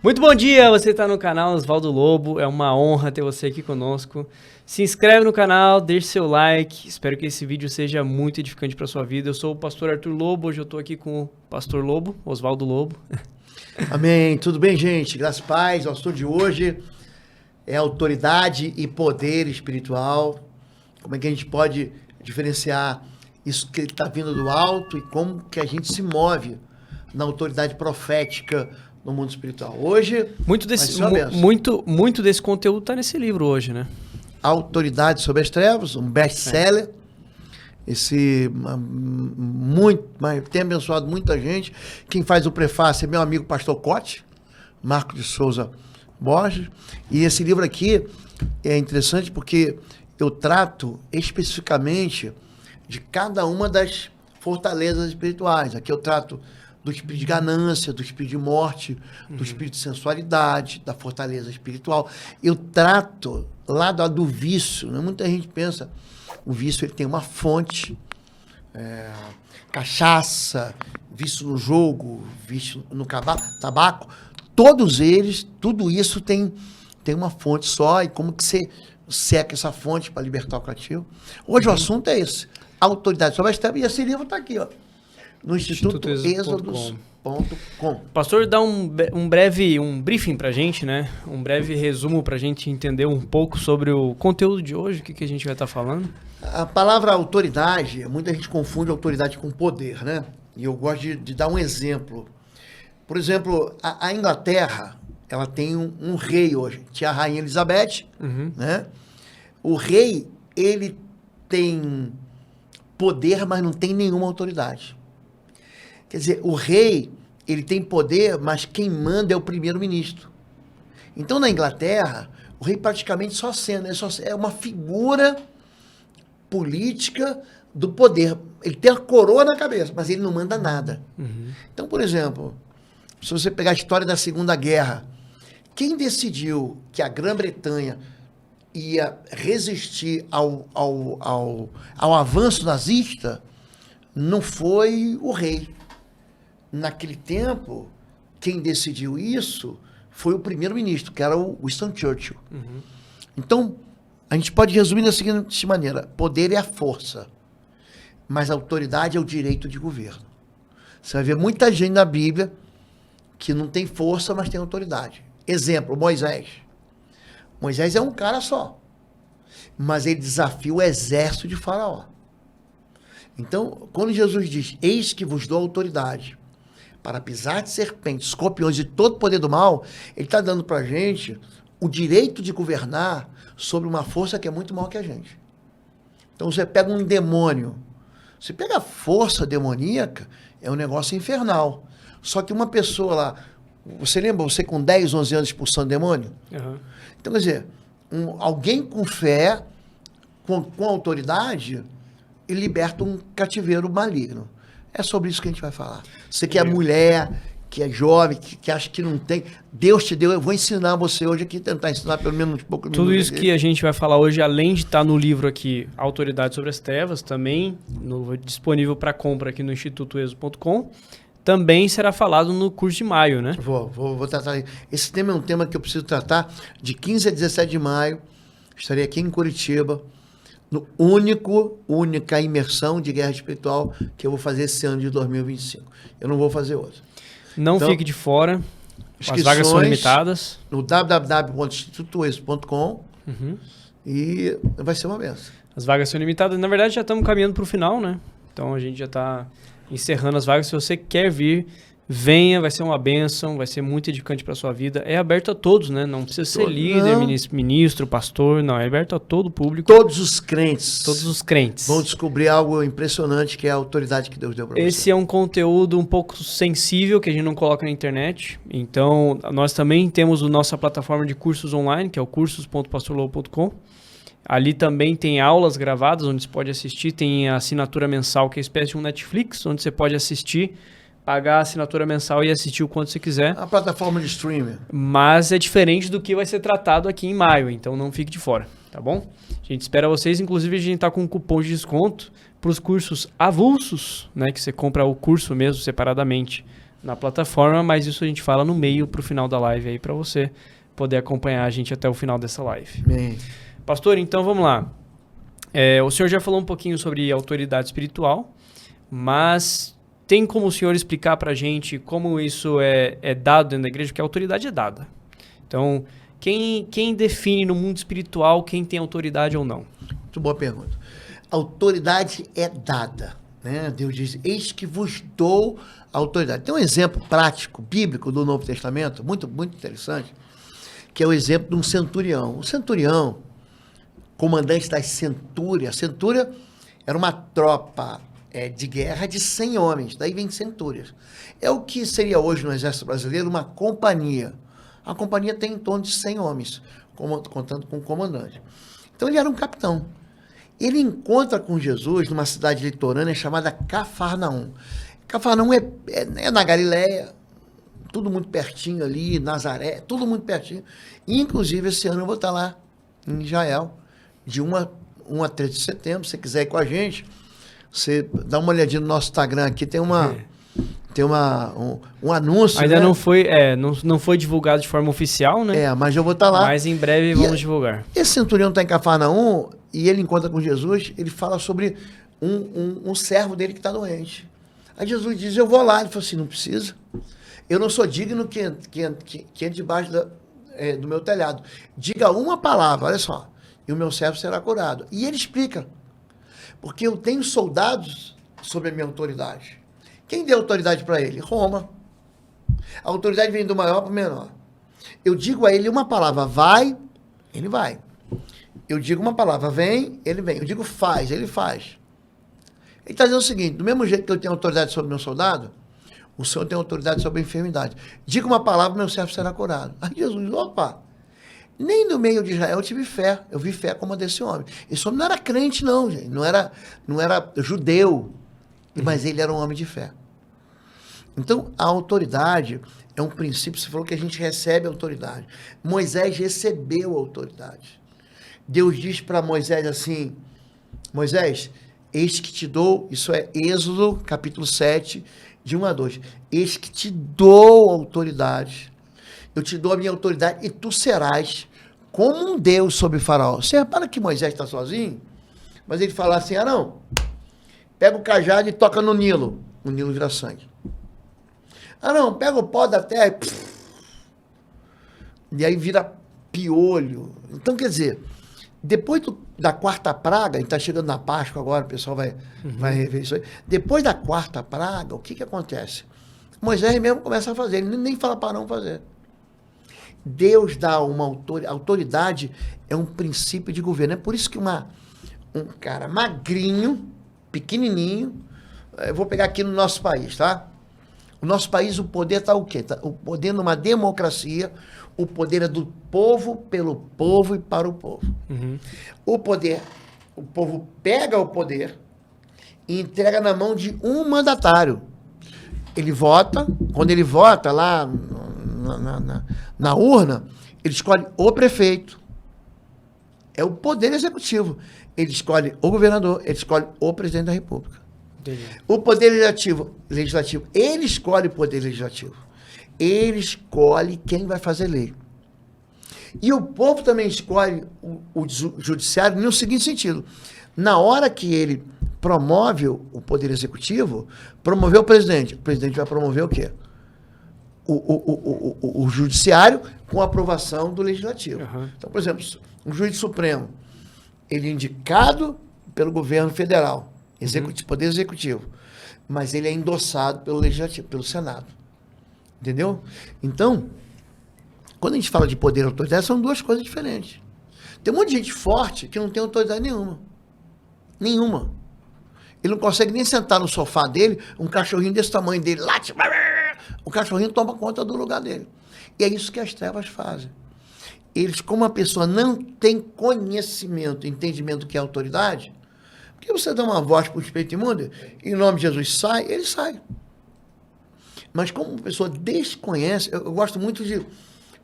Muito bom dia, você está no canal Osvaldo Lobo, é uma honra ter você aqui conosco. Se inscreve no canal, deixe seu like, espero que esse vídeo seja muito edificante para sua vida. Eu sou o pastor Arthur Lobo, hoje eu estou aqui com o pastor Lobo, Osvaldo Lobo. Amém, tudo bem, gente? Graças e paz, o assunto de hoje é autoridade e poder espiritual. Como é que a gente pode diferenciar isso que está vindo do alto e como que a gente se move na autoridade profética no mundo espiritual. Hoje, muito desse conteúdo está nesse livro hoje, né? Autoridade sobre as Trevas, um best-seller. Tem abençoado muita gente. Quem faz o prefácio é meu amigo pastor Cote, Marco de Souza Borges. E esse livro aqui é interessante porque eu trato especificamente de cada uma das fortalezas espirituais. Aqui eu trato do espírito de ganância, do espírito de morte, do espírito de sensualidade, da fortaleza espiritual. Eu trato lá do vício, né? Muita gente pensa, o vício ele tem uma fonte, cachaça, vício no jogo, vício no tabaco, todos eles, tudo isso tem uma fonte só, e como que você seca essa fonte para libertar o cativo. Hoje o assunto é esse, autoridade sobre as trevas, e esse livro está aqui, ó, no Instituto Êxodos.com. Pastor, dá um briefing pra gente, né? Um breve resumo pra gente entender um pouco sobre o conteúdo de hoje, o que a gente vai estar falando. A palavra autoridade, muita gente confunde autoridade com poder, né? E eu gosto de dar um exemplo. Por exemplo, a Inglaterra, ela tem um rei hoje. Tinha a Rainha Elizabeth, né? O rei, ele tem poder, mas não tem nenhuma autoridade. Quer dizer, o rei, ele tem poder, mas quem manda é o primeiro-ministro. Então, na Inglaterra, o rei praticamente só é uma figura política do poder. Ele tem a coroa na cabeça, mas ele não manda nada. Então, por exemplo, se você pegar a história da Segunda Guerra, quem decidiu que a Grã-Bretanha ia resistir ao avanço nazista não foi o rei. Naquele tempo, quem decidiu isso foi o primeiro-ministro, que era o Winston Churchill. Então, a gente pode resumir da seguinte maneira: poder é a força, mas a autoridade é o direito de governo. Você vai ver muita gente na Bíblia que não tem força, mas tem autoridade. Exemplo, Moisés. Moisés é um cara só, mas ele desafia o exército de Faraó. Então, quando Jesus diz, eis que vos dou autoridade para pisar de serpentes, escorpiões e todo o poder do mal, ele está dando para a gente o direito de governar sobre uma força que é muito maior que a gente. Então, você pega um demônio, você pega a força demoníaca, é um negócio infernal. Só que uma pessoa lá, você lembra você com 10, 11 anos expulsando demônio? Então, quer dizer, alguém com fé, com autoridade, ele liberta um cativeiro maligno. É sobre isso que a gente vai falar. Você que é mulher, que é jovem, que acha que não tem, Deus te deu, eu vou ensinar você hoje aqui, tentar ensinar pelo menos um pouco. Tudo isso que a gente vai falar hoje, além de estar no livro aqui, Autoridade sobre as Trevas, também disponível para compra aqui no institutoexo.com, também será falado no curso de maio, né? Vou tratar. Esse tema é um tema que eu preciso tratar de 15 a 17 de maio. Estarei aqui em Curitiba, no única imersão de guerra espiritual que eu vou fazer esse ano de 2025. Eu não vou fazer outra. Não fique de fora. As vagas são limitadas. No www.institutoexo.com e vai ser uma benção. As vagas são limitadas. Na verdade, já estamos caminhando para o final, né? Então, a gente já está encerrando as vagas. Se você quer vir, venha, vai ser uma bênção, vai ser muito edificante para a sua vida. É aberto a todos, né? Não precisa ser líder, ministro, pastor, não. É aberto a todo o público. Todos os crentes. Todos os crentes. Vão descobrir algo impressionante, que é a autoridade que Deus deu para você. Esse é um conteúdo um pouco sensível, que a gente não coloca na internet. Então, nós também temos a nossa plataforma de cursos online, que é o cursos.pastorlobo.com. Ali também tem aulas gravadas, onde você pode assistir. Tem a assinatura mensal, que é a espécie de um Netflix, onde você pode assistir, pagar a assinatura mensal e assistir o quanto você quiser. A plataforma de streaming. Mas é diferente do que vai ser tratado aqui em maio, então não fique de fora, tá bom? A gente espera vocês, inclusive a gente está com um cupom de desconto para os cursos avulsos, né? Que você compra o curso mesmo separadamente na plataforma, mas isso a gente fala no meio pro final da live aí, para você poder acompanhar a gente até o final dessa live. Bem. Pastor, então vamos lá. O senhor já falou um pouquinho sobre autoridade espiritual, mas tem como o senhor explicar pra gente como isso é dado dentro da igreja? Porque a autoridade é dada. Então, quem define no mundo espiritual quem tem autoridade ou não? Muito boa pergunta. A autoridade é dada, né? Deus diz, eis que vos dou a autoridade. Tem um exemplo prático, bíblico do Novo Testamento, muito, muito interessante, que é o exemplo de um centurião. O centurião, comandante das centúrias, a centúria era uma tropa de guerra de 100 homens, daí vem centúrias. É o que seria hoje no Exército Brasileiro uma companhia. A companhia tem em torno de 100 homens, contando com o comandante. Então ele era um capitão. Ele encontra com Jesus numa cidade litorânea chamada Cafarnaum. Cafarnaum é na Galileia, tudo muito pertinho ali, Nazaré, tudo muito pertinho. E, inclusive, esse ano eu vou estar lá em Israel, de 1 a 3 de setembro. Se você quiser ir com a gente, você dá uma olhadinha no nosso Instagram aqui, tem um anúncio. Ainda, né? não foi divulgado de forma oficial, né? Mas eu vou estar lá. Mas em breve vamos divulgar. Esse centurião está em Cafarnaum e ele encontra com Jesus, ele fala sobre um servo dele que está doente. Aí Jesus diz, eu vou lá. Ele falou assim, não precisa. Eu não sou digno que entre debaixo do meu telhado. Diga uma palavra, olha só, e o meu servo será curado. E ele explica, porque eu tenho soldados sob a minha autoridade. Quem deu autoridade para ele? Roma. A autoridade vem do maior para o menor. Eu digo a ele uma palavra, vai, ele vai. Eu digo uma palavra, vem, ele vem. Eu digo faz, ele faz. Ele está dizendo o seguinte, do mesmo jeito que eu tenho autoridade sobre o meu soldado, o Senhor tem autoridade sobre a enfermidade. Diga uma palavra, meu servo será curado. Aí Jesus, opa, nem no meio de Israel eu tive fé. Eu vi fé como a desse homem. Esse homem não era crente, não, gente. Não era judeu, mas ele era um homem de fé. Então, a autoridade é um princípio, você falou que a gente recebe autoridade. Moisés recebeu autoridade. Deus diz para Moisés assim, Moisés, eis que te dou, isso é Êxodo, capítulo 7, de 1 a 2. Eis que te dou autoridade. Eu te dou a minha autoridade e tu serás como um Deus sobre Faraó. Você repara que Moisés está sozinho? Mas ele fala assim, Arão, pega o cajado e toca no Nilo. O Nilo vira sangue. Arão, pega o pó da terra e aí vira piolho. Então, quer dizer, depois da quarta praga, a gente está chegando na Páscoa agora, o pessoal vai rever isso aí. Depois da quarta praga, o que acontece? Moisés mesmo começa a fazer, ele nem fala para não fazer. Deus dá uma autoridade, é um princípio de governo. É por isso que um cara magrinho, pequenininho, eu vou pegar aqui no nosso país, tá? O nosso país, o poder está o quê? O poder numa democracia, o poder é do povo, pelo povo e para o povo. O povo pega o poder e entrega na mão de um mandatário. Ele vota, quando ele vota lá na urna, ele escolhe o prefeito. É o poder executivo. Ele escolhe o governador, ele escolhe o presidente da República. Entendi. O poder legislativo, ele escolhe o poder legislativo. Ele escolhe quem vai fazer lei. E o povo também escolhe o judiciário no seguinte sentido. Na hora que ele promove o poder executivo, promoveu o presidente vai promover o quê? O judiciário com a aprovação do legislativo. Então, por exemplo, um juiz supremo, ele é indicado pelo governo federal, poder executivo, mas ele é endossado pelo legislativo, pelo Senado. Entendeu? Então, quando a gente fala de poder e autoridade, são duas coisas diferentes. Tem um monte de gente forte que não tem autoridade nenhuma. Nenhuma. Ele não consegue nem sentar no sofá dele, um cachorrinho desse tamanho dele, late, o cachorrinho toma conta do lugar dele. E é isso que as trevas fazem. Eles, como a pessoa não tem conhecimento, entendimento do que é autoridade, porque você dá uma voz para o espírito imundo, e em nome de Jesus sai, ele sai. Mas como a pessoa desconhece, eu gosto muito de,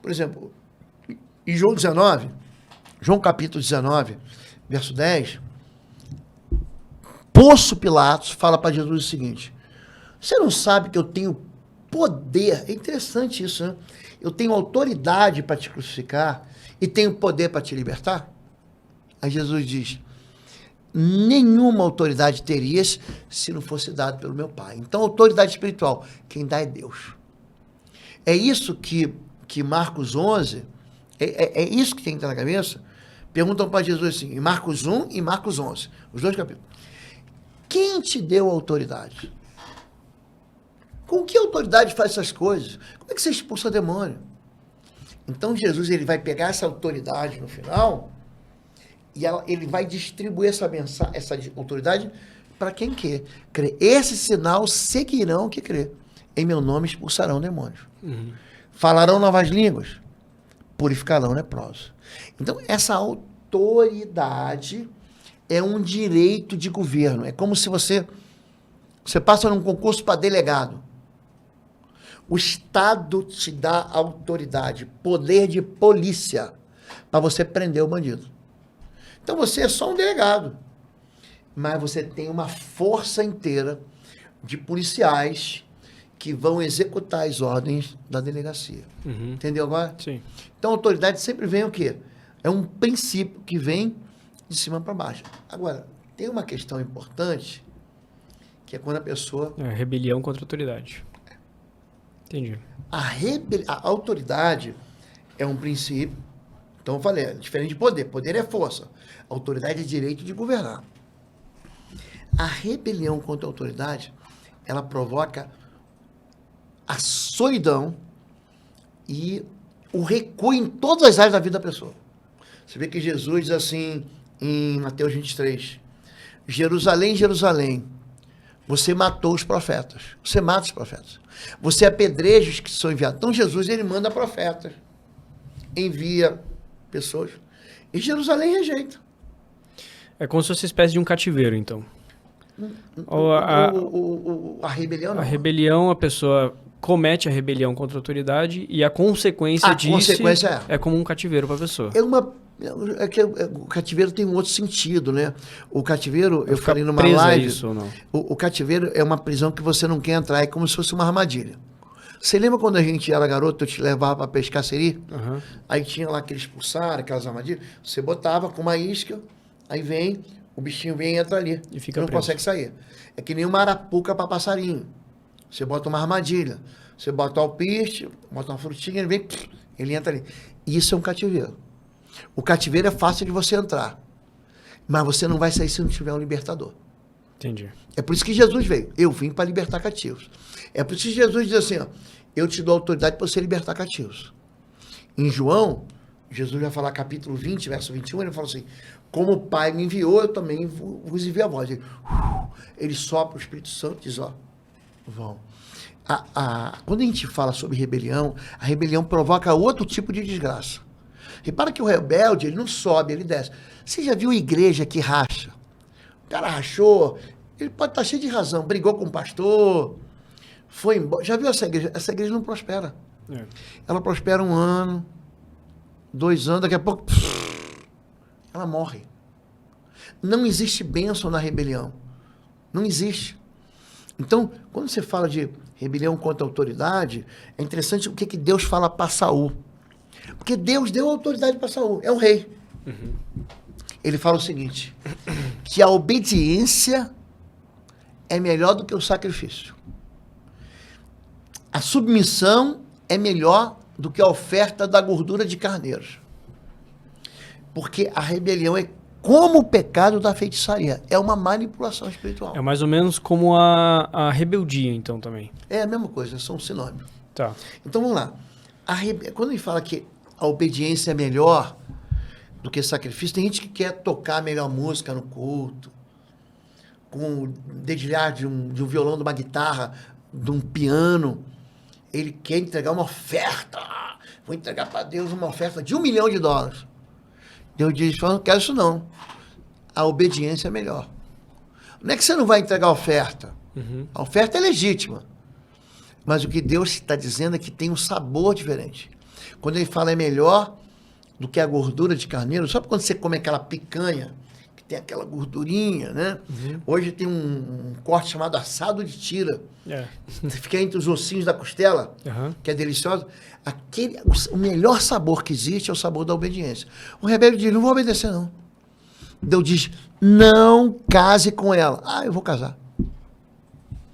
por exemplo, em João capítulo 19, verso 10, Pôncio Pilatos fala para Jesus o seguinte, você não sabe que eu tenho poder. É interessante isso, né? Eu tenho autoridade para te crucificar e tenho poder para te libertar? Aí Jesus diz, nenhuma autoridade terias se não fosse dado pelo meu Pai. Então, autoridade espiritual, quem dá é Deus. É isso que Marcos 11, é isso que tem que estar na cabeça. Perguntam para Jesus assim, em Marcos 1 e Marcos 11, os dois capítulos. Quem te deu autoridade? Com que autoridade faz essas coisas? Como é que você expulsa demônio? Então Jesus ele vai pegar essa autoridade no final e ele vai distribuir essa autoridade para quem quer. Esse sinal seguirão que crê. Em meu nome expulsarão demônios. Falarão novas línguas. Purificarão leprosos. Então essa autoridade é um direito de governo. É como se você passa num concurso para delegado. O Estado te dá autoridade, poder de polícia, para você prender o bandido. Então você é só um delegado, mas você tem uma força inteira de policiais que vão executar as ordens da delegacia. Entendeu agora? Sim. Então a autoridade sempre vem o quê? É um princípio que vem de cima para baixo. Agora, tem uma questão importante, que é quando a pessoa... É rebelião contra a autoridade. Entendi. A autoridade é um princípio, então eu falei, é diferente de poder. Poder é força. A autoridade é direito de governar. A rebelião contra a autoridade, ela provoca a solidão e o recuo em todas as áreas da vida da pessoa. Você vê que Jesus diz assim, em Mateus 23, Jerusalém, Jerusalém, você matou os profetas. Você mata os profetas. Você apedreja os que são enviados. Então Jesus, ele manda profetas. Envia pessoas. E Jerusalém rejeita. É como se fosse uma espécie de um cativeiro, então. A rebelião não. A rebelião, a pessoa comete a rebelião contra a autoridade e a consequência disso é como um cativeiro para a pessoa. O cativeiro tem um outro sentido, né? O cativeiro, eu falei numa live, isso ou não? O cativeiro é uma prisão que você não quer entrar, é como se fosse uma armadilha. Você lembra quando a gente era garoto, eu te levava para pescar siri? Aí tinha lá aqueles pulsares, aquelas armadilhas, você botava com uma isca, aí vem, o bichinho vem e entra ali, e fica não preso. Consegue sair. É que nem uma arapuca para passarinho. Você bota uma armadilha, você bota o alpiste, bota uma frutinha, ele vem, ele entra ali. Isso é um cativeiro. O cativeiro é fácil de você entrar, mas você não vai sair se não tiver um libertador. Entendi. É por isso que Jesus veio. Eu vim para libertar cativos. É por isso que Jesus diz assim, ó, eu te dou autoridade para você libertar cativos. Em João, Jesus vai falar capítulo 20, verso 21, ele fala assim, como o Pai me enviou, eu também vos enviei a voz. Ele sopra o Espírito Santo e diz, ó, vão. Quando a gente fala sobre rebelião, a rebelião provoca outro tipo de desgraça. Repara que o rebelde, ele não sobe, ele desce. Você já viu igreja que racha? O cara rachou, ele pode estar cheio de razão, brigou com o pastor, foi embora. Já viu essa igreja? Essa igreja não prospera. Ela prospera 1 ano, 2 anos, daqui a pouco ela morre. Não existe bênção na rebelião. Não existe. Então, quando você fala de rebelião contra a autoridade, é interessante o que Deus fala para Saul. Porque Deus deu autoridade para Saul, é o rei. Ele fala o seguinte, que a obediência é melhor do que o sacrifício. A submissão é melhor do que a oferta da gordura de carneiros. Porque a rebelião é como o pecado da feitiçaria, é uma manipulação espiritual. É mais ou menos como a rebeldia, então, também. É a mesma coisa, são sinônimos. Tá. Então, vamos lá. Quando a gente fala que a obediência é melhor do que sacrifício, tem gente que quer tocar a melhor música no culto, com o dedilhar de um violão, de uma guitarra, de um piano. Ele quer entregar uma oferta. Vou entregar para Deus uma oferta de $1 milhão. Deus diz, não quero isso não. A obediência é melhor. Não é que você não vai entregar a oferta. A oferta é legítima. Mas o que Deus está dizendo é que tem um sabor diferente. Quando ele fala é melhor do que a gordura de carneiro, sabe quando você come aquela picanha, que tem aquela gordurinha, né? Hoje tem um corte chamado assado de tira. Fica entre os ossinhos da costela, que é delicioso. O melhor sabor que existe é o sabor da obediência. O rebelde diz, não vou obedecer não. Deus diz, não case com ela. Ah, eu vou casar.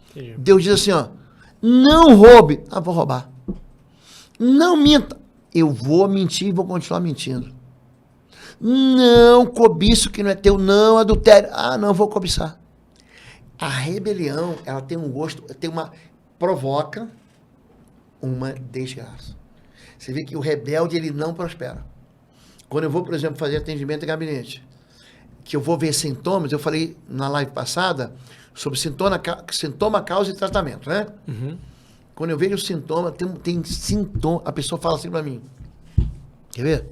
Entendi. Deus diz assim, ó, não roube. Ah, vou roubar. Não minta. Eu vou mentir e vou continuar mentindo. Não cobiço que não é teu, não adultério. Ah, não vou cobiçar. A rebelião, ela tem um gosto, provoca uma desgraça. Você vê que o rebelde, ele não prospera. Quando eu vou, por exemplo, fazer atendimento em gabinete, que eu vou ver sintomas, eu falei na live passada sobre sintoma, causa e tratamento, né? Quando eu vejo o sintoma, tem sintoma, a pessoa fala assim para mim, quer ver?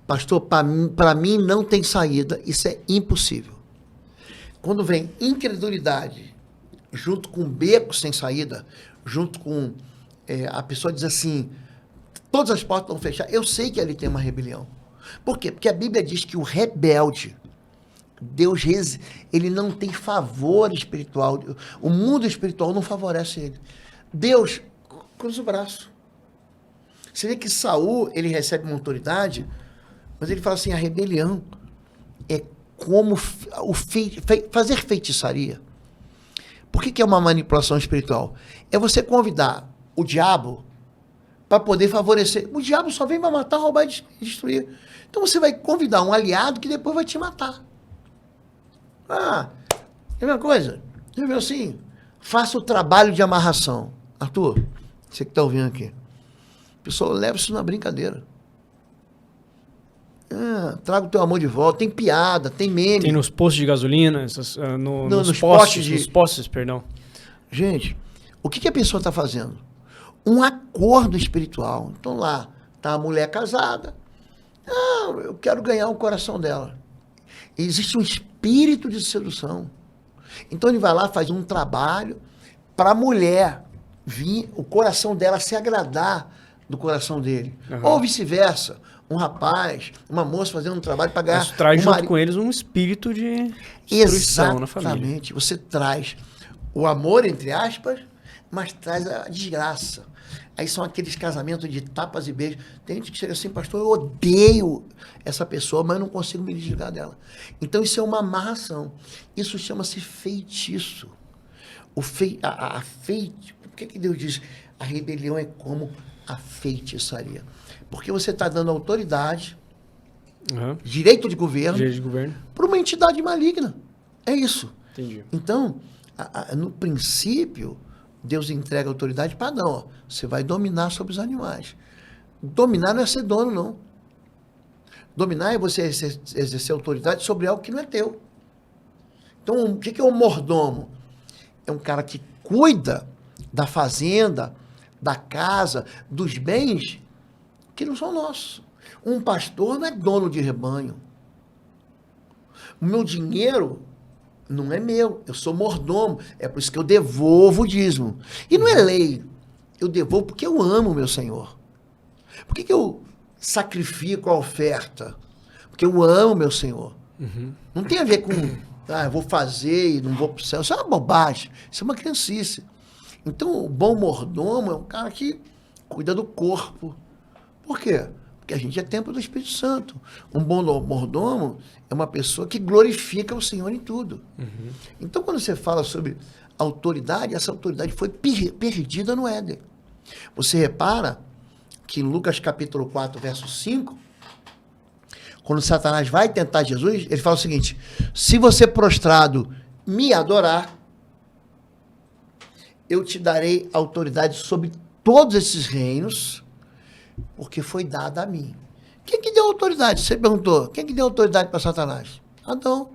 Pastor, para mim não tem saída, isso é impossível. Quando vem incredulidade, junto com beco sem saída, junto com a pessoa diz assim, todas as portas estão fechadas, eu sei que ali tem uma rebelião. Por quê? Porque a Bíblia diz que o rebelde, Deus, ele não tem favor espiritual, o mundo espiritual não favorece ele. Deus cruza o braço. Você vê que Saul, ele recebe uma autoridade, mas ele fala assim, a rebelião é como fazer feitiçaria. Por que é uma manipulação espiritual? É você convidar o diabo para poder favorecer. O diabo só vem para matar, roubar e destruir. Então você vai convidar um aliado que depois vai te matar. Ah, é a mesma coisa. Eu vejo assim, faça o trabalho de amarração. Arthur, você que está ouvindo aqui. O pessoal leva isso na brincadeira. Traga o teu amor de volta. Tem piada, tem meme. Tem nos postos de gasolina, nos postes, perdão. Gente, o que a pessoa está fazendo? Um acordo espiritual. Então lá, tá a mulher casada. Eu quero ganhar o coração dela. Existe um espírito de sedução. Então ele vai lá, faz um trabalho para a mulher vir, o coração dela se agradar do coração dele. Ou vice-versa. Um rapaz, uma moça fazendo um trabalho para ganhar... Isso traz junto com eles um espírito de destruição na família. Exatamente. Você traz o amor, entre aspas, mas traz a desgraça. Aí são aqueles casamentos de tapas e beijos. Tem gente que chega assim, pastor, eu odeio essa pessoa, mas eu não consigo me desligar dela. Então isso é uma amarração. Isso chama-se feitiço. Por que Deus diz? A rebelião é como a feitiçaria. Porque você está dando autoridade, direito de governo, para uma entidade maligna. É isso. Entendi. Então, no princípio, Deus entrega a autoridade para Adão. Ó, você vai dominar sobre os animais. Dominar não é ser dono, não. Dominar é você exercer autoridade sobre algo que não é teu. Então, o que é um mordomo? É um cara que cuida da fazenda, da casa, dos bens que não são nossos. Um pastor não é dono de rebanho. O meu dinheiro não é meu, eu sou mordomo, é por isso que eu devolvo o dízimo. E não é lei, eu devolvo porque eu amo o meu Senhor. Por que eu sacrifico a oferta? Porque eu amo o meu Senhor. Não tem a ver com, eu vou fazer e não vou para o céu. Isso é uma bobagem, isso é uma criancice. Então, o bom mordomo é um cara que cuida do corpo. Por quê? Porque a gente é templo do Espírito Santo. Um bom mordomo é uma pessoa que glorifica o Senhor em tudo. Então, quando você fala sobre autoridade, essa autoridade foi perdida no Éden. Você repara que em Lucas capítulo 4, verso 5, quando Satanás vai tentar Jesus, ele fala o seguinte, se você prostrado me adorar, eu te darei autoridade sobre todos esses reinos, porque foi dada a mim. Quem que deu autoridade? Você perguntou. Quem que deu autoridade para Satanás? Adão.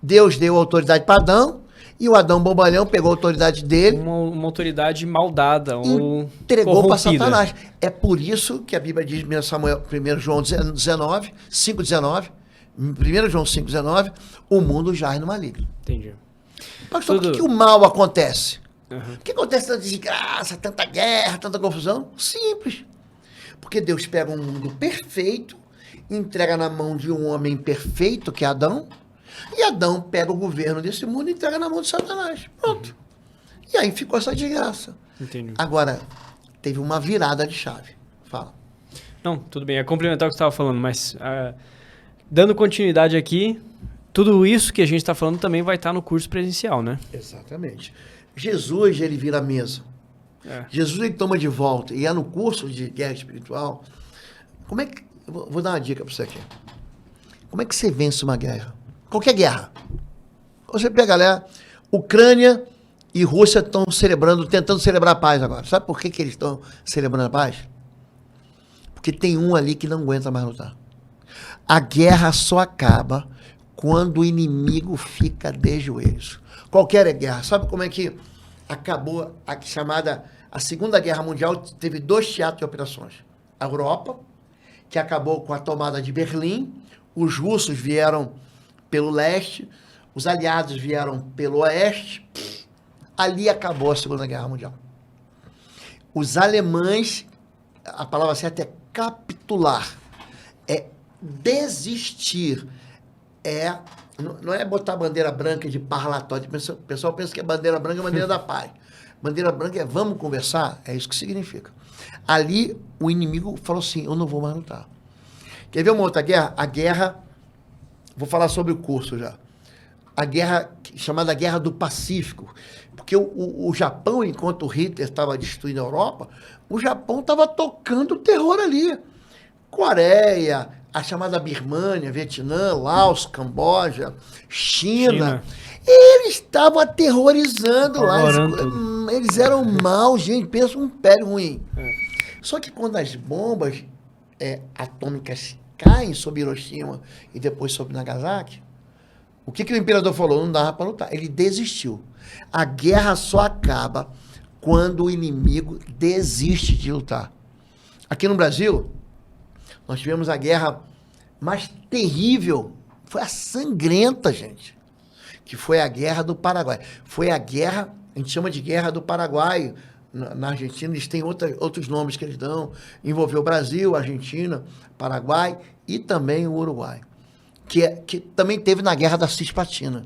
Deus deu autoridade para Adão, e o Adão bobalhão pegou a autoridade dele. Uma autoridade maldada ou entregou para Satanás. É por isso que a Bíblia diz, 1 João 19, 5,19, 1 João 5,19, o mundo jaz no maligno. Entendi. Pastor, por que o mal acontece? O que acontece tanta desgraça, tanta guerra, tanta confusão? Simples. Porque Deus pega um mundo perfeito, entrega na mão de um homem perfeito, que é Adão, E Adão pega o governo desse mundo e entrega na mão de Satanás. Pronto. E aí ficou essa desgraça. Entendi. Agora, teve uma virada de chave. Fala. Não, tudo bem. É complementar o que você estava falando, mas dando continuidade aqui, tudo isso que a gente está falando também vai estar no curso presencial, né? Exatamente. Jesus, ele vira a mesa. Jesus, ele toma de volta. E é no curso de guerra espiritual. Como é que... Vou dar uma dica para você aqui. Como é que você vence uma guerra? Qualquer guerra. Você pega, galera, Ucrânia e Rússia estão tentando celebrar a paz agora. Sabe por que eles estão celebrando a paz? Porque tem um ali que não aguenta mais lutar. A guerra só acaba quando o inimigo fica de joelhos. Qualquer guerra. Sabe como é que acabou a Segunda Guerra Mundial? Teve 2 teatros de operações. A Europa, que acabou com a tomada de Berlim. Os russos vieram pelo leste. Os aliados vieram pelo oeste. Ali acabou a Segunda Guerra Mundial. Os alemães, a palavra certa é capitular, é desistir, não é botar bandeira branca de parlatório. O pessoal pensa que a bandeira branca é a bandeira da paz. Bandeira branca é vamos conversar, é isso que significa. Ali o inimigo falou assim, eu não vou mais lutar. Quer ver uma outra guerra? A guerra, vou falar sobre o curso já, a guerra chamada Guerra do Pacífico, porque o Japão, enquanto o Hitler estava destruindo a Europa, o Japão estava tocando terror ali. Coreia, a chamada Birmânia, Vietnã, Laos, Camboja, China. Eles estavam aterrorizando lá. Eles eram maus, gente. Pensa um império ruim. Só que quando as bombas atômicas caem sobre Hiroshima e depois sobre Nagasaki, o que o imperador falou? Não dava para lutar. Ele desistiu. A guerra só acaba quando o inimigo desiste de lutar. Aqui no Brasil, nós tivemos a guerra mais terrível, foi a sangrenta, gente, que foi a Guerra do Paraguai. Foi a guerra, a gente chama de Guerra do Paraguai. Na Argentina, eles têm outros nomes que eles dão. Envolveu o Brasil, Argentina, Paraguai e também o Uruguai. Que também teve na Guerra da Cisplatina.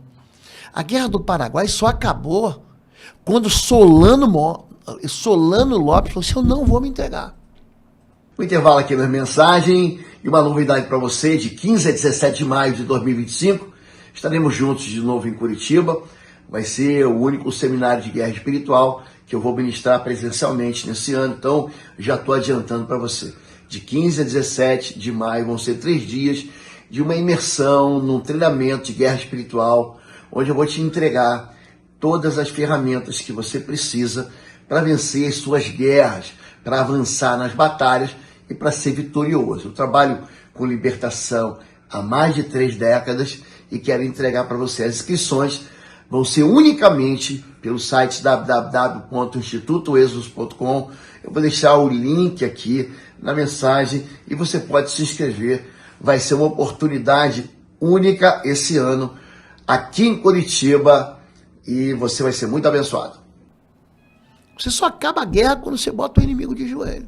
A Guerra do Paraguai só acabou quando Solano Lopes falou assim, eu não vou me entregar. O intervalo aqui na mensagem e uma novidade para você, de 15 a 17 de maio de 2025, estaremos juntos de novo em Curitiba. Vai ser o único seminário de guerra espiritual que eu vou ministrar presencialmente nesse ano, então já estou adiantando para você. De 15 a 17 de maio vão ser 3 dias de uma imersão num treinamento de guerra espiritual, onde eu vou te entregar todas as ferramentas que você precisa para vencer as suas guerras, para avançar nas batalhas e para ser vitorioso. Eu trabalho com libertação há mais de 3 décadas e quero entregar para você. As inscrições vão ser unicamente pelo site www.institutoexodus.com. Eu vou deixar o link aqui na mensagem e você pode se inscrever. Vai ser uma oportunidade única esse ano aqui em Curitiba e você vai ser muito abençoado. Você só acaba a guerra quando você bota o inimigo de joelho.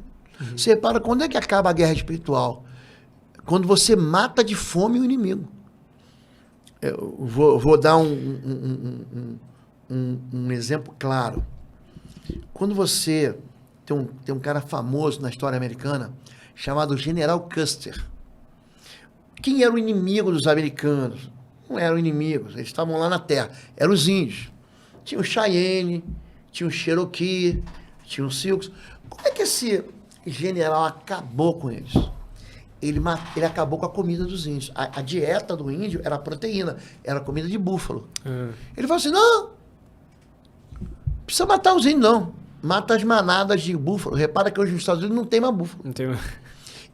Você repara, quando é que acaba a guerra espiritual? Quando você mata de fome o inimigo. Eu vou dar um exemplo claro. Quando você tem um cara famoso na história americana chamado General Custer. Quem era o inimigo dos americanos? Não eram inimigos, eles estavam lá na terra. Eram os índios. Tinha o Cheyenne, tinha o Cherokee, tinha o Sioux. Como é que esse general acabou com eles? Ele acabou com a comida dos índios. A dieta do índio era proteína, era comida de búfalo. Ele falou assim, não precisa matar os índios, não. Mata as manadas de búfalo. Repara que hoje nos Estados Unidos não tem mais búfalo. Não tem mais.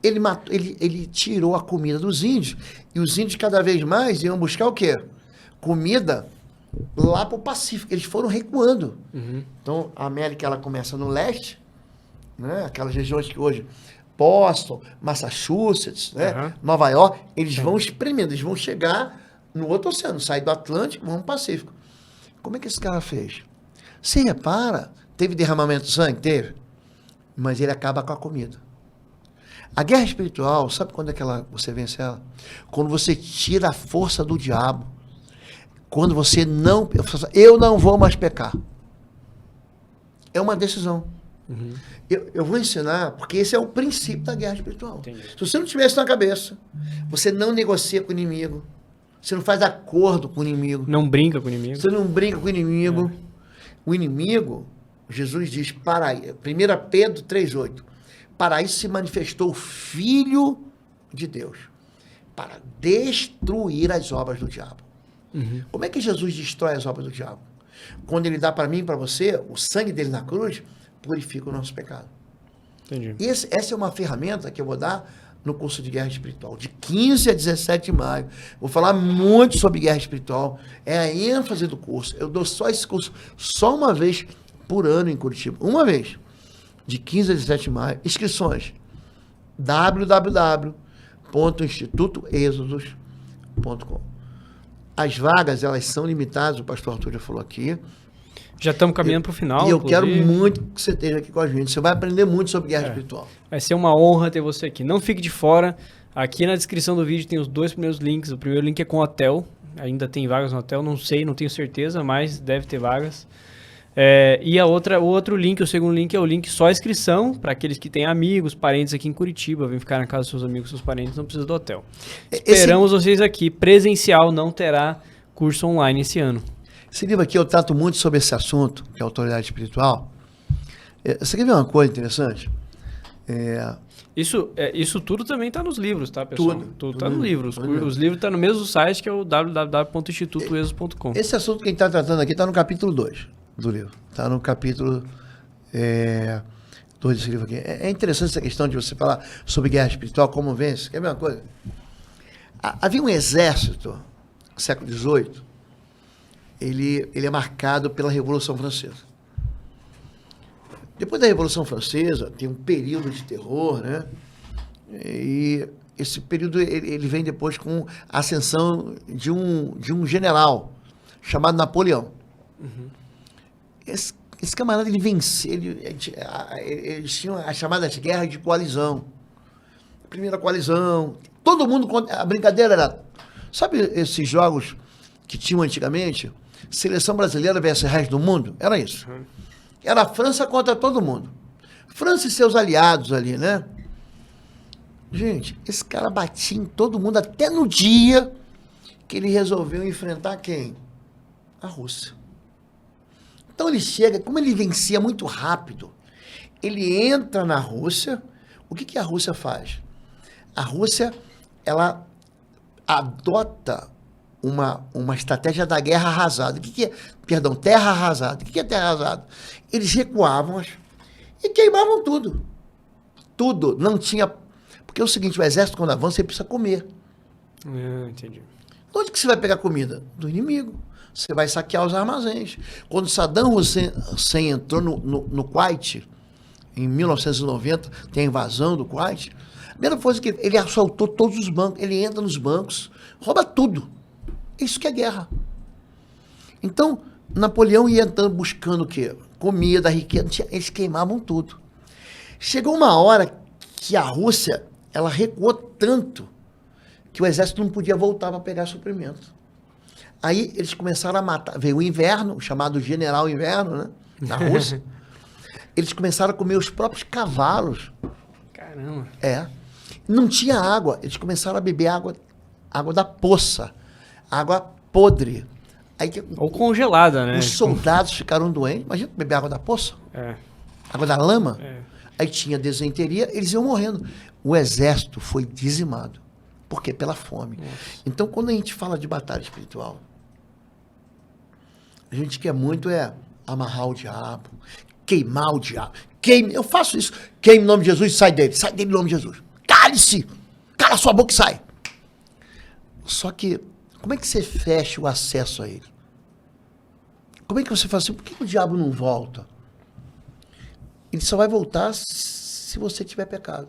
Ele tirou a comida dos índios, e os índios cada vez mais iam buscar o quê? Comida lá para o Pacífico. Eles foram recuando. Então, a América ela começa no leste, né? Aquelas regiões que hoje, Boston, Massachusetts, né? Nova York, eles vão espremendo, eles vão chegar no outro oceano, sair do Atlântico, vão para o Pacífico. Como é que esse cara fez? Você repara, teve derramamento de sangue? Teve. Mas ele acaba com a comida. A guerra espiritual, sabe quando é que você vence ela? Quando você tira a força do diabo Quando você não... Eu não vou mais pecar. É uma decisão. Uhum. Eu vou ensinar, porque esse é o princípio da guerra espiritual. Entendi. Se você não tiver isso na cabeça, você não negocia com o inimigo, você não faz acordo com o inimigo. Não brinca com o inimigo. Você não brinca com o inimigo. O inimigo, Jesus diz, 1 Pedro 3,8, para isso se manifestou o Filho de Deus, para destruir as obras do diabo. Uhum. Como é que Jesus destrói as obras do diabo? Quando ele dá para mim e para você, o sangue dele na cruz, purifica o nosso pecado. Entendi. Essa é uma ferramenta que eu vou dar no curso de guerra espiritual, de 15 a 17 de maio. Vou falar muito sobre guerra espiritual, é a ênfase do curso. Eu dou só esse curso, só uma vez por ano em Curitiba. Uma vez, de 15 a 17 de maio. Inscrições, www.institutoexodos.com. As vagas, elas são limitadas, o pastor Arthur já falou aqui. Já estamos caminhando para o final. E eu inclusive. quero muito que você esteja aqui com a gente. Você vai aprender muito sobre guerra espiritual. Vai ser uma honra ter você aqui. Não fique de fora. Aqui na descrição do vídeo tem os 2 primeiros links. O primeiro link é com hotel. Ainda tem vagas no hotel. Não sei, não tenho certeza, mas deve ter vagas. E o outro link, o segundo link, é o link só inscrição para aqueles que têm amigos, parentes aqui em Curitiba. Vem ficar na casa dos seus amigos, seus parentes, não precisa do hotel. Esperamos vocês aqui. Presencial, não terá curso online esse ano. Esse livro aqui eu trato muito sobre esse assunto, que é a autoridade espiritual. Você quer ver uma coisa interessante? Isso tudo também está nos livros, tá, pessoal? Tudo está no livro. Os livros estão no mesmo site, que é o www.institutoexo.com. Esse assunto que a gente está tratando aqui está no capítulo 2 do livro. Está no capítulo 2 desse livro aqui. É interessante essa questão de você falar sobre guerra espiritual, como vence. Quer ver uma coisa? Havia um exército, no século XVIII, ele é marcado pela Revolução Francesa. Depois da Revolução Francesa, tem um período de terror, né? E esse período ele vem depois com a ascensão de um general chamado Napoleão. Uhum. Esse camarada, ele venceu, eles tinham as chamadas guerras de coalizão. Primeira coalizão, todo mundo, a brincadeira era, sabe esses jogos que tinham antigamente? Seleção brasileira versus resto do mundo, era isso. Era a França contra todo mundo. França e seus aliados ali, né? Gente, esse cara batia em todo mundo até no dia que ele resolveu enfrentar quem? A Rússia. Então ele chega, como ele vencia muito rápido, ele entra na Rússia. O que a Rússia faz? A Rússia, ela adota uma estratégia da guerra arrasada. O que é? Perdão, terra arrasada. O que é terra arrasada? Eles recuavam e queimavam tudo. Tudo. Não tinha... Porque é o seguinte, o exército, quando avança, ele precisa comer. Entendi. Onde que você vai pegar comida? Do inimigo. Você vai saquear os armazéns. Quando Saddam Hussein entrou no Kuwait, em 1990, tem a invasão do Kuwait, a primeira coisa que ele assaltou todos os bancos. Ele entra nos bancos, rouba tudo. Isso que é guerra. Então, Napoleão ia entrando buscando o quê? Comida, riqueza. Eles queimavam tudo. Chegou uma hora que a Rússia, ela recuou tanto que o exército não podia voltar para pegar suprimento. Aí eles começaram a matar. Veio o inverno, o chamado General Inverno, né? Na Rússia. Eles começaram a comer os próprios cavalos. Caramba. Não tinha água. Eles começaram a beber água da poça. Água podre. Aí, ou congelada, né? Os soldados ficaram doentes. Imagina beber água da poça. Água da lama. Aí tinha desenteria, eles iam morrendo. O exército foi dizimado. Por quê? Pela fome. Nossa. Então, quando a gente fala de batalha espiritual, a gente quer muito amarrar o diabo, queimar o diabo. Eu faço isso. Queime em nome de Jesus e sai dele. Sai dele em nome de Jesus. Cale-se! Cala sua boca e sai. Só que, como é que você fecha o acesso a ele? Como é que você fala assim, por que o diabo não volta? Ele só vai voltar se você tiver pecado.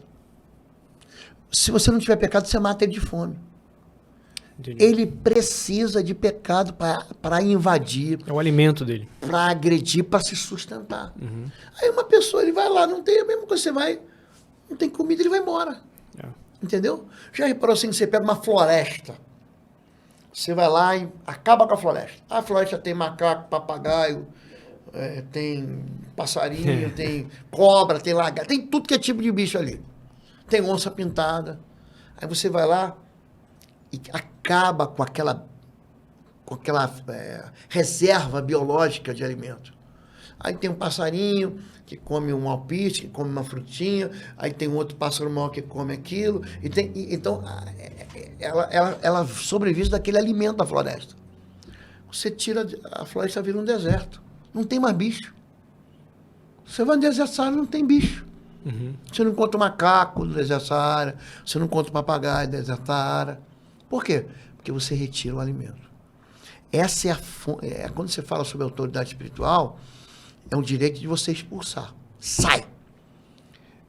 Se você não tiver pecado, você mata ele de fome. Entendi. Ele precisa de pecado para invadir. É o alimento dele. Para agredir, para se sustentar. Uhum. Aí uma pessoa, ele vai lá, não tem a mesma coisa, você vai, não tem comida, ele vai embora. Entendeu? Já reparou assim, você pega uma floresta. Você vai lá e acaba com a floresta. A floresta tem macaco, papagaio, tem passarinho, tem cobra, tem lagarto, tem tudo que é tipo de bicho ali. Tem onça pintada. Aí você vai lá e acaba com aquela reserva biológica de alimento. Aí tem um passarinho que come um alpiste, que come uma frutinha, aí tem um outro pássaro maior que come aquilo. Então, ela sobrevive daquele alimento da floresta. Você tira, a floresta vira um deserto. Não tem mais bicho. Você vai no deserto Saara, não tem bicho. Uhum. Você não encontra macaco no deserto Saara, você não encontra papagaio no deserto Saara. Por quê? Porque você retira o alimento. Essa é quando você fala sobre autoridade espiritual, é um direito de você expulsar. Sai!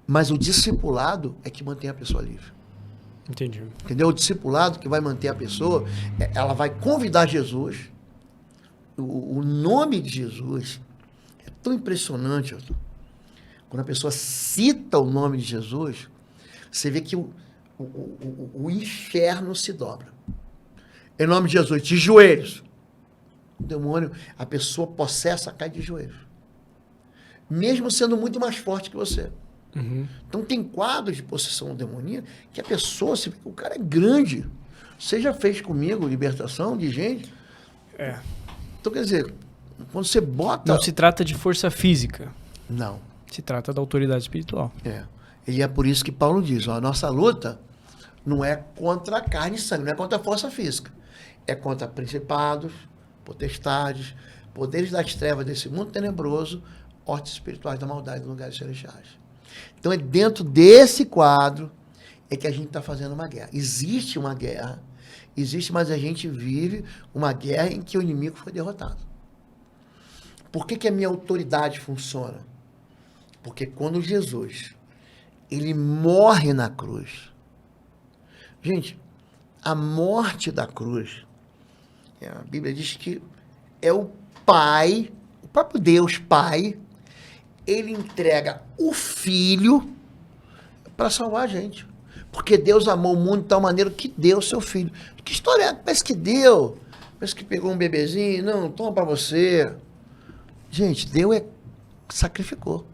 Mas o discipulado é que mantém a pessoa livre. Entendi. Entendeu? O discipulado que vai manter a pessoa, ela vai convidar Jesus. O nome de Jesus é tão impressionante, Arthur. Quando a pessoa cita o nome de Jesus, você vê que o inferno se dobra. Em nome de Jesus, de joelhos. O demônio, a pessoa possessa cai de joelhos. Mesmo sendo muito mais forte que você. Uhum. Então tem quadros de possessão demoníaca que a pessoa, você vê que o cara é grande. Você já fez comigo libertação de gente? É. Então, quer dizer, quando você bota... Não se trata de força física. Não. Se trata da autoridade espiritual. E é por isso que Paulo diz, ó, a nossa luta não é contra a carne e sangue, não é contra a força física. É contra principados, potestades, poderes das trevas desse mundo tenebroso, hortes espirituais da maldade nos lugares celestiais. Então é dentro desse quadro é que a gente está fazendo uma guerra. Existe uma guerra, mas a gente vive uma guerra em que o inimigo foi derrotado. Por que a minha autoridade funciona? Porque quando Jesus, ele morre na cruz. Gente, a morte da cruz, a Bíblia diz que é o Pai, o próprio Deus Pai, ele entrega o Filho para salvar a gente. Porque Deus amou o mundo de tal maneira que deu o seu Filho. Que história é? Parece que deu. Parece que pegou um bebezinho. Não, toma para você. Gente, Deus sacrificou.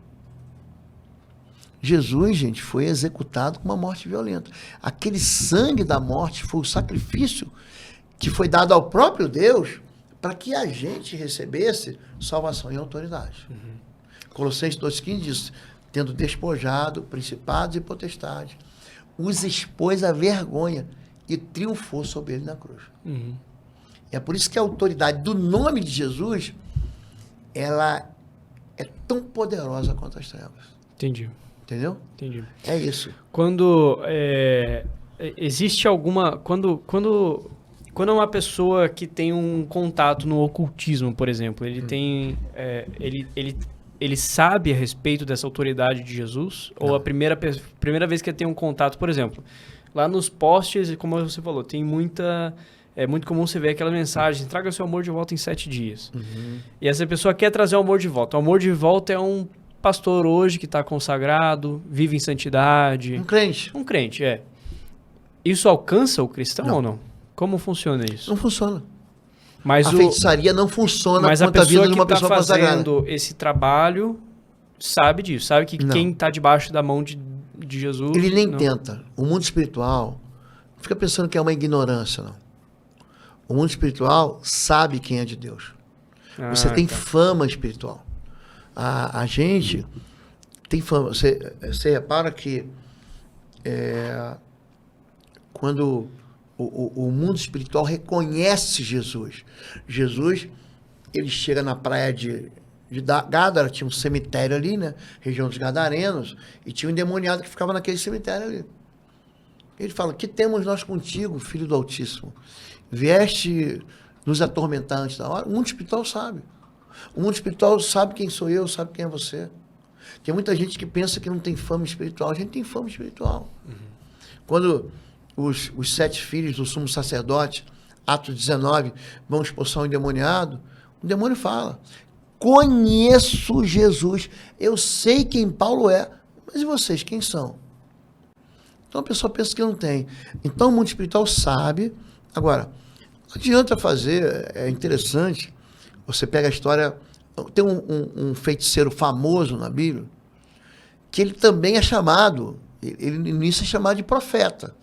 Jesus, gente, foi executado com uma morte violenta. Aquele sangue da morte foi o sacrifício que foi dado ao próprio Deus para que a gente recebesse salvação e autoridade. Uhum. Colossenses 2,15 diz, tendo despojado principados e potestades, os expôs à vergonha e triunfou sobre ele na cruz. Uhum. É por isso que a autoridade do nome de Jesus, ela é tão poderosa quanto as trevas. Entendi. Entendeu? Entendi. É isso. Quando existe alguma... Quando uma pessoa que tem um contato no ocultismo, por exemplo, ele tem... Ele sabe a respeito dessa autoridade de Jesus? Não. Ou a primeira vez que ele tem um contato, por exemplo, lá nos posts, como você falou, tem muita... É muito comum você ver aquela mensagem, traga seu amor de volta em 7 dias. Uhum. E essa pessoa quer trazer o amor de volta. O amor de volta é um pastor hoje que está consagrado, vive em santidade. Um crente. Um crente, é. Isso alcança o cristão ou não? Como funciona isso? Não funciona. Mas a feitiçaria não funciona mas a pessoa vida de uma que está pessoa fazendo esse trabalho sabe disso, sabe que quem está debaixo da mão de Jesus... Ele nem tenta. O mundo espiritual não fica pensando que é uma ignorância, não. O mundo espiritual sabe quem é de Deus. Você tem fama espiritual. A gente tem fama. Você repara que quando o mundo espiritual reconhece Jesus, ele chega na praia de Gádara, tinha um cemitério ali, né? Região dos Gadarenos, e tinha um endemoniado que ficava naquele cemitério ali. Ele fala, que temos nós contigo, filho do Altíssimo? Vieste nos atormentar antes da hora? O mundo espiritual sabe. O mundo espiritual sabe quem sou eu, sabe quem é você. Tem muita gente que pensa que não tem fama espiritual. A gente tem fama espiritual. Uhum. Quando os 7 filhos do sumo sacerdote, Atos 19, vão expulsar um endemoniado, o demônio fala, conheço Jesus, eu sei quem Paulo é, mas e vocês, quem são? Então a pessoa pensa que não tem. Então o mundo espiritual sabe. Agora, Não adianta fazer, é interessante. Você pega a história. Tem um feiticeiro famoso na Bíblia, que ele também é chamado, ele no início é chamado de profeta,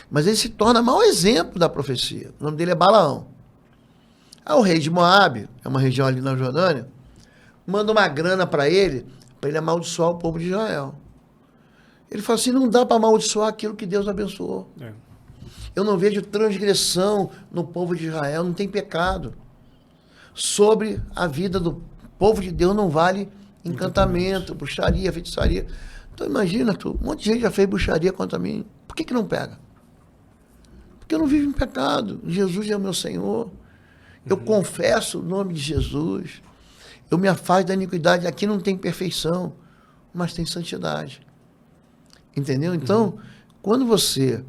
mas ele se torna mau exemplo da profecia. O nome dele é Balaão. O rei de Moabe, é uma região ali na Jordânia, manda uma grana para ele amaldiçoar o povo de Israel. Ele fala assim, não dá para amaldiçoar aquilo que Deus abençoou. Eu não vejo transgressão no povo de Israel, não tem pecado. Sobre a vida do povo de Deus não vale encantamento, bruxaria, feitiçaria. Então imagina, um monte de gente já fez bruxaria contra mim. Por que não pega? Porque eu não vivo em pecado. Jesus é o meu Senhor. Eu confesso o nome de Jesus. Eu me afasto da iniquidade. Aqui não tem perfeição, mas tem santidade. Entendeu? Então, quando você...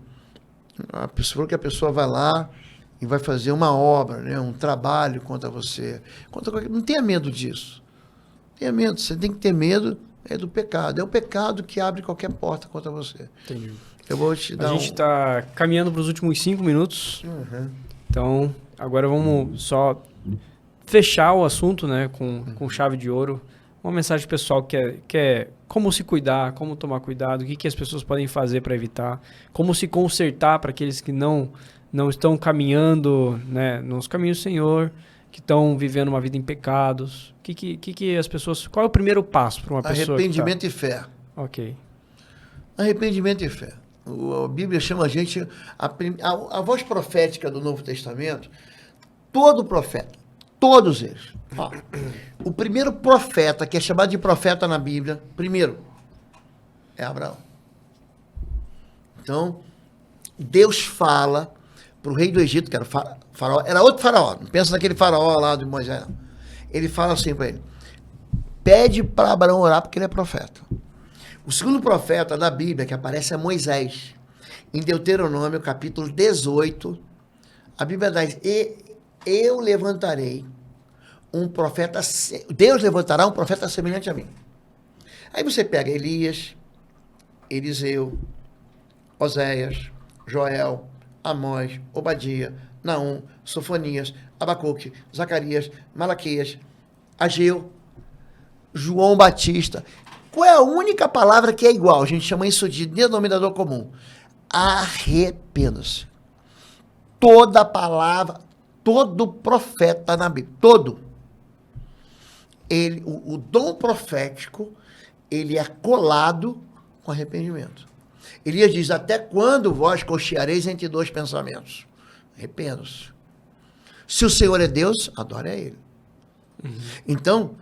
A pessoa que a pessoa vai lá e vai fazer uma obra, né, um trabalho contra você. Não tenha medo disso. Não tenha medo. Você tem que ter medo do pecado. É o pecado que abre qualquer porta contra você. Entendi. Eu vou te dar A gente está caminhando para os últimos 5 minutos. Então, agora vamos só fechar o assunto, né, com chave de ouro. Uma mensagem pessoal que é como se cuidar, como tomar cuidado, o que as pessoas podem fazer para evitar, como se consertar para aqueles que não estão caminhando, né, nos caminhos do Senhor, que estão vivendo uma vida em pecados. Que as pessoas... Qual é o primeiro passo para uma pessoa? Arrependimento e fé. Ok. Arrependimento e fé. A Bíblia chama a gente... A voz profética do Novo Testamento, todo profeta, todos eles. O primeiro profeta, que é chamado de profeta na Bíblia, primeiro, é Abraão. Então, Deus fala para o rei do Egito, que era faraó, era outro faraó, não pensa naquele faraó lá de Moisés, não. Ele fala assim para ele, pede para Abraão orar porque ele é profeta. O segundo profeta da Bíblia que aparece é Moisés. Em Deuteronômio, capítulo 18, a Bíblia diz, eu levantarei um profeta, Deus levantará um profeta semelhante a mim. Aí você pega Elias, Eliseu, Oséias, Joel, Amós, Obadia, Naum, Sofonias, Abacuque, Zacarias, Malaquias, Ageu, João Batista. Qual é a única palavra que é igual? A gente chama isso de denominador comum. Arrependa-se. Toda palavra, todo profeta na Bíblia, todo. O dom profético, ele é colado com arrependimento. Elias diz, até quando vós cocheareis entre dois pensamentos? Arrependa-se. Se o Senhor é Deus, adore a Ele. Então,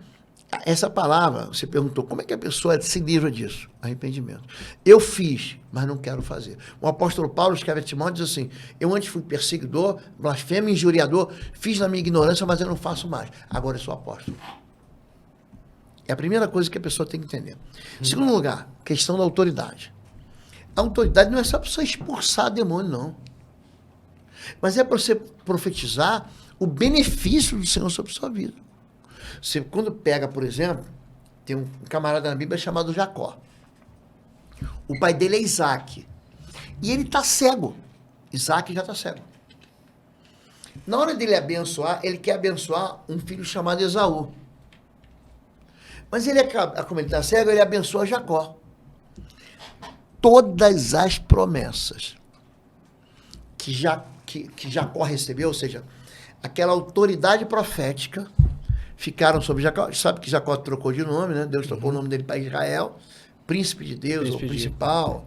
essa palavra, você perguntou, como é que a pessoa se livra disso? Arrependimento. Eu fiz, mas não quero fazer. O apóstolo Paulo escreve a Timóteo e diz assim, eu antes fui perseguidor, blasfemo, injuriador, fiz na minha ignorância, mas eu não faço mais. Agora eu sou apóstolo. É a primeira coisa que a pessoa tem que entender. Segundo lugar, questão da autoridade. A autoridade não é só para você expulsar demônio, não. Mas é para você profetizar o benefício do Senhor sobre a sua vida. Você, quando pega, por exemplo, tem um camarada na Bíblia chamado Jacó. O pai dele é Isaac. E ele está cego. Isaac já está cego. Na hora dele abençoar, ele quer abençoar um filho chamado Esaú. Mas ele, como ele está cego, ele abençoa Jacó. Todas as promessas que Jacó recebeu, ou seja, aquela autoridade profética, ficaram sobre Jacó. Sabe que Jacó trocou de nome, né? Deus trocou o nome dele para Israel, príncipe de Deus, ou principal.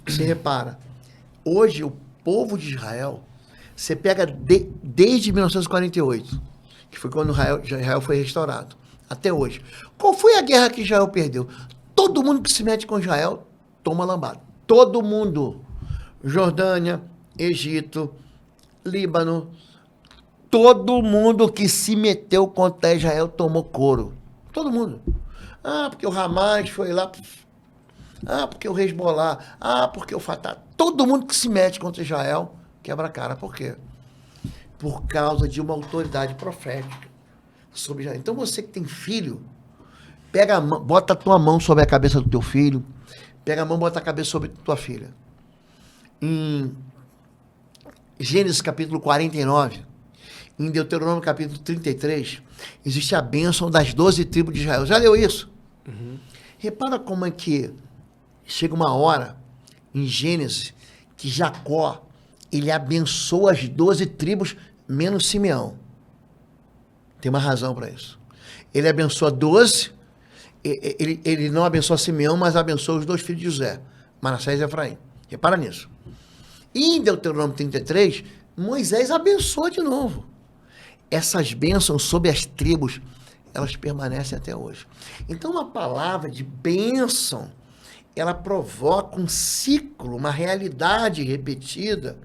Você repara, hoje o povo de Israel, você pega desde 1948, que foi quando Israel foi restaurado, até hoje. Qual foi a guerra que Israel perdeu? Todo mundo que se mete com Israel toma lambada. Todo mundo. Jordânia, Egito, Líbano, todo mundo que se meteu contra Israel tomou couro. Todo mundo. Ah, porque o Hamas foi lá. Ah, porque o Hezbollah. Ah, porque o Fatah. Todo mundo que se mete contra Israel quebra a cara. Por quê? Por causa de uma autoridade profética sobre Israel. Então você que tem filho, pega a mão, bota a tua mão sobre a cabeça do teu filho, pega a mão, bota a cabeça sobre tua filha. Em Gênesis capítulo 49, em Deuteronômio capítulo 33, existe a bênção das 12 tribos de Israel. Já leu isso? Repara como é que chega uma hora, em Gênesis, que Jacó, ele abençoa as 12 tribos, menos Simeão. Tem uma razão para isso. Ele abençoa 12, ele não abençoa Simeão, mas abençoa os 2 filhos de José, Manassés e Efraim. Repara nisso. E em Deuteronômio 33, Moisés abençoa de novo. Essas bênçãos sobre as tribos, elas permanecem até hoje. Então, uma palavra de bênção, ela provoca um ciclo, uma realidade repetida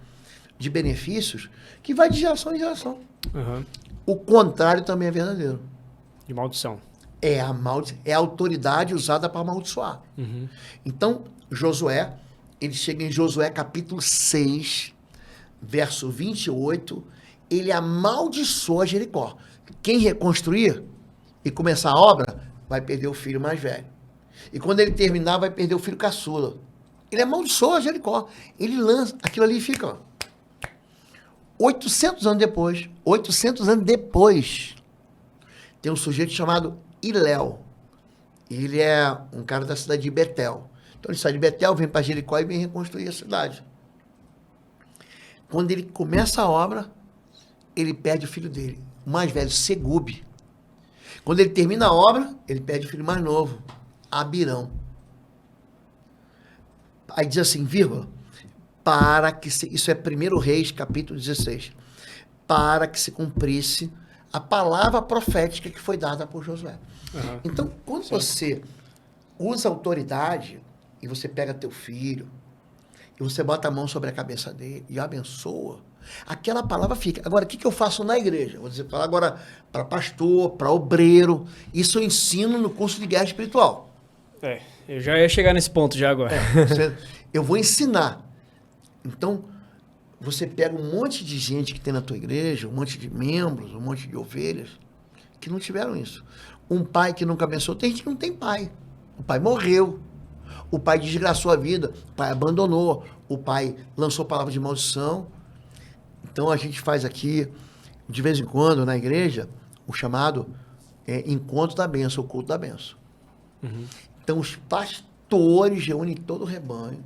de benefícios que vai de geração em geração. O contrário também é verdadeiro. De maldição. É a autoridade usada para amaldiçoar. Então, Josué, ele chega em Josué capítulo 6, verso 28, ele amaldiçoa Jericó. Quem reconstruir e começar a obra, vai perder o filho mais velho. E quando ele terminar, vai perder o filho caçula. Ele amaldiçoa Jericó. Ele lança, aquilo ali fica, ó. 800 anos depois, tem um sujeito chamado Iléu. Ele é um cara da cidade de Betel. Então ele sai de Betel, vem para Jericó e vem reconstruir a cidade. Quando ele começa a obra, ele perde o filho dele, o mais velho, Segube. Quando ele termina a obra, ele perde o filho mais novo, Abirão. Aí diz assim, vírgula, para que se, isso é 1 Reis, capítulo 16, para que se cumprisse a palavra profética que foi dada por Josué. Então, quando você usa autoridade e você pega teu filho e você bota a mão sobre a cabeça dele e abençoa, aquela palavra fica. Agora, o que eu faço na igreja? Vou falar agora para pastor, para obreiro. Isso eu ensino no curso de guerra espiritual. Eu já ia chegar nesse ponto já agora. Eu vou ensinar. Então, você pega um monte de gente que tem na tua igreja, um monte de membros, um monte de ovelhas, que não tiveram isso. Um pai que nunca abençoou, tem gente que não tem pai. O pai morreu. O pai desgraçou a vida. O pai abandonou. O pai lançou palavra de maldição. Então, a gente faz aqui, de vez em quando, na igreja, o chamado encontro da bênção, o culto da bênção. Então, os pastores reúnem todo o rebanho.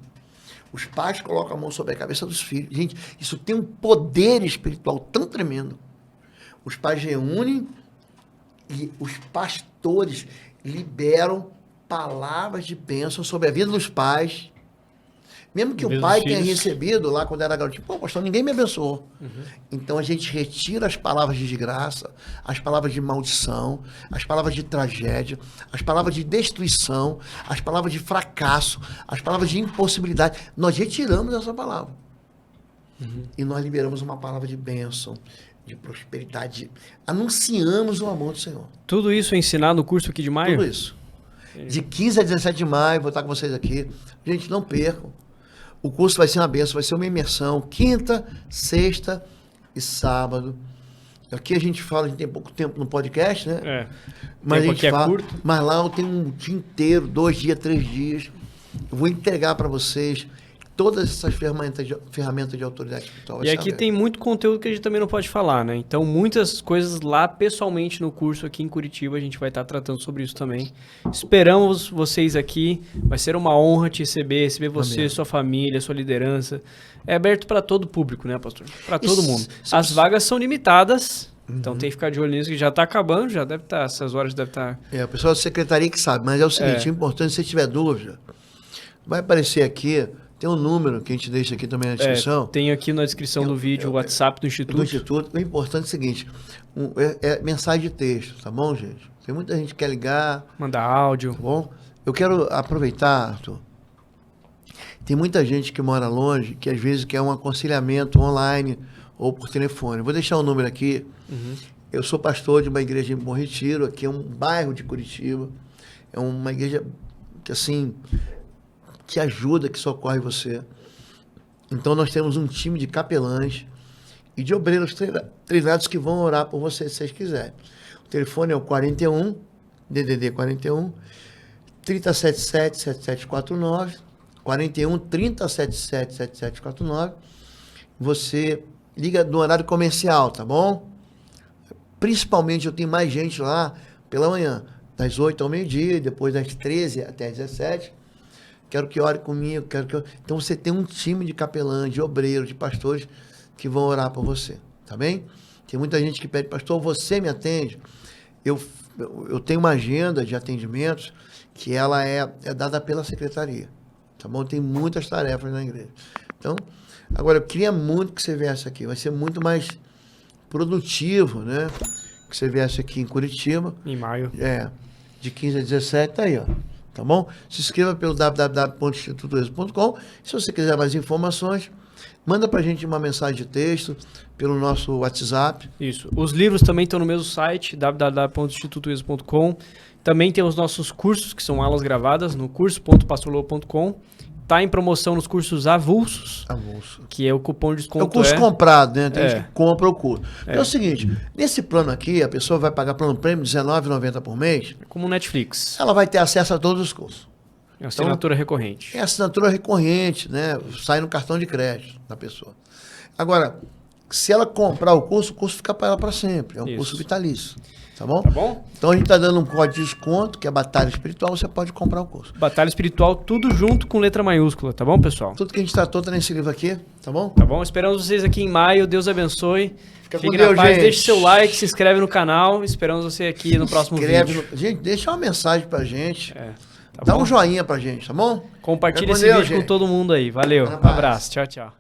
Os pais colocam a mão sobre a cabeça dos filhos. Gente, isso tem um poder espiritual tão tremendo. Os pais reúnem e os pastores liberam palavras de bênção sobre a vida dos pais. Mesmo que o pai tenha recebido lá quando era garoto, pô, pastor, ninguém me abençoou. Então a gente retira as palavras de desgraça, as palavras de maldição, as palavras de tragédia, as palavras de destruição, as palavras de fracasso, as palavras de impossibilidade. Nós retiramos essa palavra. E nós liberamos uma palavra de bênção, de prosperidade. Anunciamos o amor do Senhor. Tudo isso é ensinado no curso aqui de maio? Tudo isso. De 15 a 17 de maio, vou estar com vocês aqui. Gente, não percam. O curso vai ser uma bênção, vai ser uma imersão, quinta, sexta e sábado. Aqui a gente fala, a gente tem pouco tempo no podcast, né? Mas a gente fala, curto. Mas lá eu tenho um dia inteiro, 2 dias, 3 dias. Eu vou entregar para vocês todas essas ferramentas de autoridade espiritual. E aqui tem muito conteúdo que a gente também não pode falar, né? Então, muitas coisas lá pessoalmente no curso aqui em Curitiba, a gente vai estar tratando sobre isso também. Esperamos vocês aqui. Vai ser uma honra te receber você, Amém. Sua família, sua liderança. É aberto para todo o público, né, pastor? Para todo mundo. As vagas são limitadas. Então tem que ficar de olho nisso, que já está acabando, já deve estar, essas horas deve estar... o pessoal da secretaria que sabe, mas é o seguinte, é importante, se você tiver dúvida, vai aparecer aqui... Tem um número que a gente deixa aqui também na descrição. Tem aqui na descrição do vídeo o WhatsApp do Instituto. Do Instituto. O importante é o seguinte, é mensagem de texto, tá bom, gente? Tem muita gente que quer ligar. Mandar áudio. Tá bom? Eu quero aproveitar, Arthur. Tem muita gente que mora longe, que às vezes quer um aconselhamento online ou por telefone. Vou deixar o número aqui. Eu sou pastor de uma igreja em Bom Retiro, aqui é um bairro de Curitiba. É uma igreja que, assim... que ajuda, que socorre você. Então, nós temos um time de capelães e de obreiros treinados que vão orar por você, se vocês quiserem. O telefone é o 41, DDD 41, 3077-7749, 41, 3077-7749. Você liga no horário comercial, tá bom? Principalmente eu tenho mais gente lá pela manhã, das 8 ao meio-dia, depois das 13 até as 17. Quero que ore comigo, Então você tem um time de capelães, de obreiros, de pastores que vão orar por você, tá bem? Tem muita gente que pede, pastor, você me atende? Eu tenho uma agenda de atendimentos que ela é dada pela secretaria, tá bom? Tem muitas tarefas na igreja. Então, agora eu queria muito que você viesse aqui, vai ser muito mais produtivo, né? Que você viesse aqui em Curitiba. Em maio. De 15 a 17, tá aí, ó. Tá bom? Se inscreva pelo www.institutoexo.com. Se você quiser mais informações, manda pra gente uma mensagem de texto pelo nosso WhatsApp. Isso. Os livros também estão no mesmo site, www.institutoexo.com. Também tem os nossos cursos, que são aulas gravadas, no curso.pastorlou.com. Tá em promoção nos cursos avulsos, que é o cupom de desconto. É o curso comprado, né? Tem gente que compra o curso. É o seguinte, nesse plano aqui, a pessoa vai pagar plano prêmio R$19,90 por mês. É como Netflix. Ela vai ter acesso a todos os cursos. É assinatura recorrente. É assinatura recorrente, né? Sai no cartão de crédito da pessoa. Agora, se ela comprar o curso fica para ela para sempre. É um curso vitalício. Tá bom? Tá bom? Então a gente está dando um código de desconto, que é Batalha Espiritual, você pode comprar o curso. Batalha Espiritual, tudo junto com letra maiúscula, tá bom, pessoal? Tudo que a gente tratou tá nesse livro aqui, tá bom? Tá bom? Esperamos vocês aqui em maio. Deus abençoe. Fique com Deus, na paz. gente. Deixe seu like, se inscreve no canal. Esperamos você aqui no próximo vídeo. Gente, deixa uma mensagem pra gente. Tá Dá bom? um joinha pra gente, tá bom? Compartilha esse Deus, vídeo gente. com todo mundo aí. Valeu. Um abraço. Tchau, tchau.